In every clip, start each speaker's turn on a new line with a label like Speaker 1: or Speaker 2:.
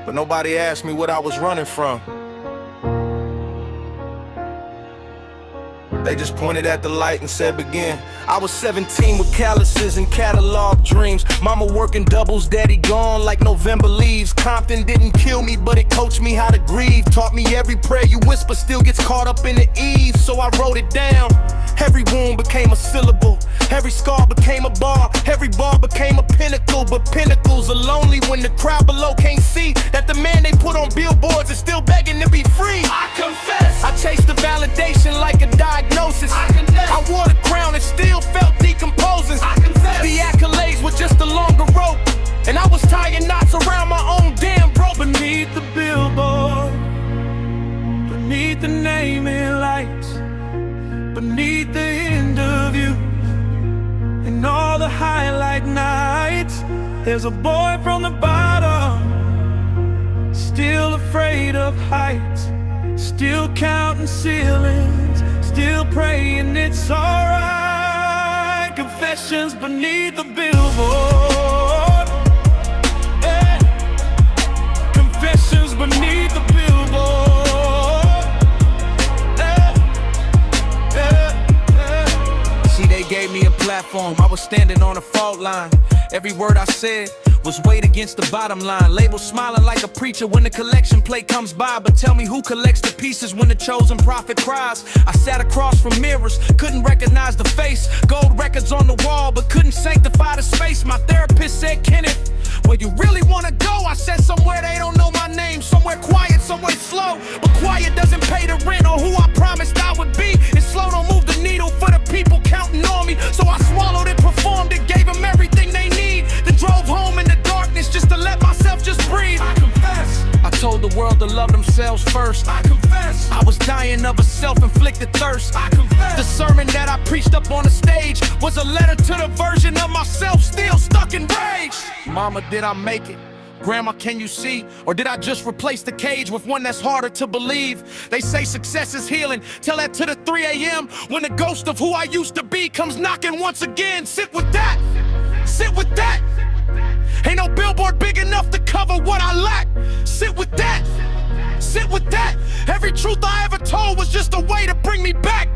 Speaker 1: but nobody asked me what I was running from. They just pointed at the light and said begin. I was 17 with calluses and catalog dreams. Mama working doubles, daddy gone like November leaves. Compton didn't kill me, but it coached me how to grieve. Taught me every prayer you whisper still gets caught up in the eve. So I wrote it down. Every wound became a syllable. Every scar became a bar. Every bar became a pinnacle. But pinnacles are lonely when the crowd below can't see that the man they put on billboards is still begging to be free.
Speaker 2: I confess.
Speaker 1: I chased the validation like a diagnosis. I wore the crown and still felt decomposing.
Speaker 2: I confess.
Speaker 1: The accolades were just a longer rope, and I was tying knots around my own damn rope.
Speaker 2: Beneath the billboard, beneath the naming lights, beneath the interview, and all the highlight nights, there's a boy from the bottom, still afraid of heights, still counting ceilings, still praying it's alright. Confessions beneath the billboard, yeah. Confessions beneath the billboard, yeah. Yeah. Yeah.
Speaker 1: See, they gave me a platform, I was standing on a fault line. Every word I said was weighed against the bottom line. Labels smiling like a preacher when the collection plate comes by. But tell me who collects the pieces when the chosen prophet cries. I sat across from mirrors, couldn't recognize the face. Gold records on the wall, but couldn't sanctify the space. My therapist said, Kenneth, where you really wanna go? I said somewhere they don't know my name, somewhere quiet, somewhere slow. But quiet doesn't pay the rent on who I promised I would be. And slow don't move the needle for the people counting on me. So I swallowed it, performed it, gave them everything they need. Then drove home in the darkness just to let myself just breathe.
Speaker 2: I confess.
Speaker 1: I told the world to love themselves first.
Speaker 2: I confess.
Speaker 1: I was dying of a self-inflicted thirst.
Speaker 2: I confess.
Speaker 1: The sermon that I preached up on the stage was a letter to the version of myself still stuck in rage. Mama, did I make it? Grandma, can you see? Or did I just replace the cage with one that's harder to believe? They say success is healing. Tell that to the 3 a.m. when the ghost of who I used to be comes knocking once again. Sit with that. Sit with that. Ain't no billboard big enough to cover what I lack. Sit with that. Sit with that. Every truth I ever told was just a way to bring me back.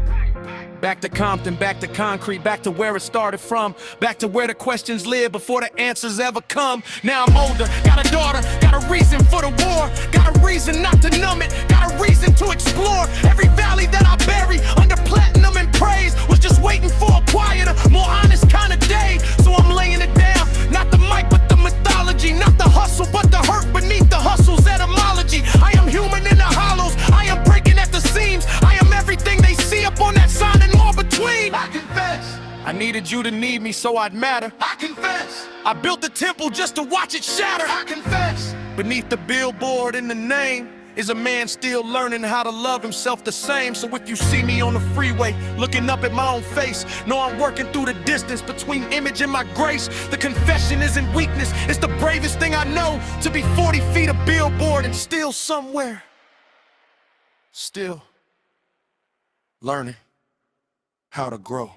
Speaker 1: Back to Compton, back to concrete, back to where it started from. Back to where the questions live before the answers ever come. Now I'm older, got a daughter, got a reason for the war. Got a reason not to numb it, got a reason to explore. Every valley that I bury under platinum and praise was just waiting for a quieter, more honest kind of day. So I'm laying it down, not the mic but the mythology. Not the hustle but the hurt beneath the hustle's etymology. I am human in the hollows, I am breaking at the seams. I am everything they see up on that sign and more between.
Speaker 2: I confess.
Speaker 1: I needed you to need me so I'd matter.
Speaker 2: I confess.
Speaker 1: I built the temple just to watch it shatter.
Speaker 2: I confess.
Speaker 1: Beneath the billboard in the name is a man still learning how to love himself the same. So if you see me on the freeway looking up at my own face, know I'm working through the distance between image and my grace. The confession isn't weakness, it's the bravest thing I know. To be 40 feet of billboard and still somewhere, still learning how to grow.